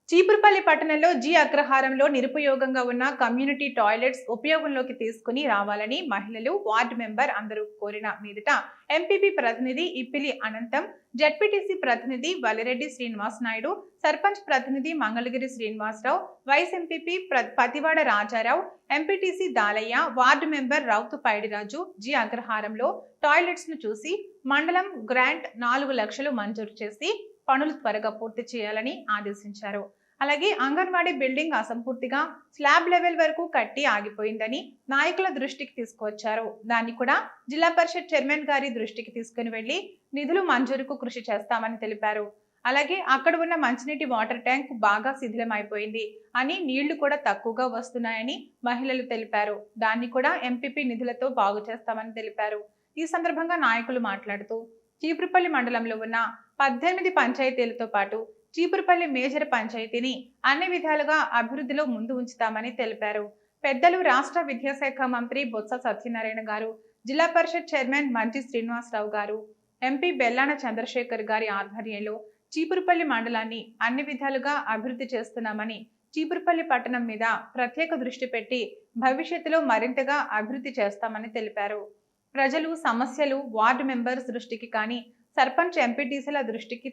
చీపురుపల్లి పట్టణంలో అగ్రహారంలో నిరుపయోగంగా ఉన్న కమ్యూనిటీ టాయిలెట్స్ ఉపయోగంలోకి తీసుకుని రావాలని మహిళలు, వార్డు మెంబర్ అందరూ కోరిన మీదట ఎంపీపీ ప్రతినిధి ఇప్పిలి అనంతం, జెడ్పీటీసీ ప్రతినిధి వలిరెడ్డి శ్రీనివాస్ నాయుడు, సర్పంచ్ ప్రతినిధి Mangalagiri Srinivasarao, vice MPP Pathivada Rajarao, MPTC Dalayya, ward member Routhu Paidiraju అగ్రహారంలో టాయిలెట్స్ ను చూసి మండలం గ్రాంట్ 4 లక్షలు మంజూరు చేసి పనులు త్వరగా పూర్తి చేయాలని ఆదేశించారు. అలాగే అంగన్వాడీ బిల్డింగ్ అసంపూర్తిగా స్లాబ్ లెవెల్ వరకు కట్టి ఆగిపోయిందని నాయకుల దృష్టికి తీసుకువచ్చారు. దాన్ని కూడా జిల్లా పరిషత్ చైర్మన్ గారి దృష్టికి తీసుకుని వెళ్లి నిధులు మంజూరుకు కృషి చేస్తామని తెలిపారు. అలాగే అక్కడ ఉన్న మంచినీటి వాటర్ ట్యాంక్ బాగా శిథిలమైపోయింది అని, నీళ్లు కూడా తక్కువగా వస్తున్నాయని మహిళలు తెలిపారు. దాన్ని కూడా ఎంపీపీ నిధులతో బాగు చేస్తామని తెలిపారు. ఈ సందర్భంగా నాయకులు మాట్లాడుతూ చీపురుపల్లి మండలంలో ఉన్న 18 పంచాయతీలతో పాటు చీపురుపల్లి మేజర్ పంచాయతీని అన్ని విధాలుగా అభివృద్ధిలో ముందు ఉంచుతామని తెలిపారు. పెద్దలు రాష్ట్ర విద్యాశాఖ మంత్రి బొత్స సత్యనారాయణ గారు, జిల్లా పరిషత్ చైర్మన్ మంచి శ్రీనివాసరావు గారు, ఎంపీ బెల్లాన చంద్రశేఖర్ గారి ఆధ్వర్యంలో చీపురుపల్లి మండలాన్ని అన్ని విధాలుగా అభివృద్ధి చేస్తున్నామని, చీపురుపల్లి పట్టణం మీద ప్రత్యేక దృష్టి పెట్టి భవిష్యత్తులో మరింతగా అభివృద్ధి చేస్తామని తెలిపారు. ప్రజలు సమస్యలు వార్డు మెంబర్స్ దృష్టికి కానీ, సర్పంచ్ ఎంపీటీసీల దృష్టికి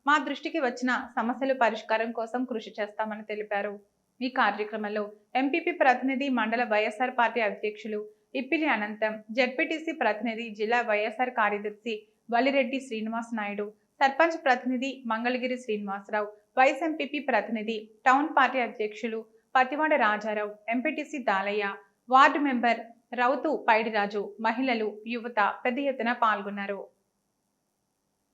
మా దృష్టికి వచ్చిన సమస్యల పరిష్కారం కోసం కృషి చేస్తామని తెలిపారు. ఈ కార్యక్రమంలో ఎంపీపీ ప్రతినిధి మండల వైఎస్ఆర్ పార్టీ అధ్యక్షులు ఇప్పిలి అనంతం, జెడ్పీటీసీ ప్రతినిధి జిల్లా వైఎస్ఆర్ కార్యదర్శి వలిరెడ్డి శ్రీనివాస్ నాయుడు, సర్పంచ్ ప్రతినిధి మంగళగిరి శ్రీనివాసరావు, వైస్ ఎంపీపీ ప్రతినిధి టౌన్ పార్టీ అధ్యక్షులు Pathivada Rajarao, MPTC Dalayya, ward member Routhu Paidiraju, మహిళలు, యువత పెద్ద ఎత్తున పాల్గొన్నారు.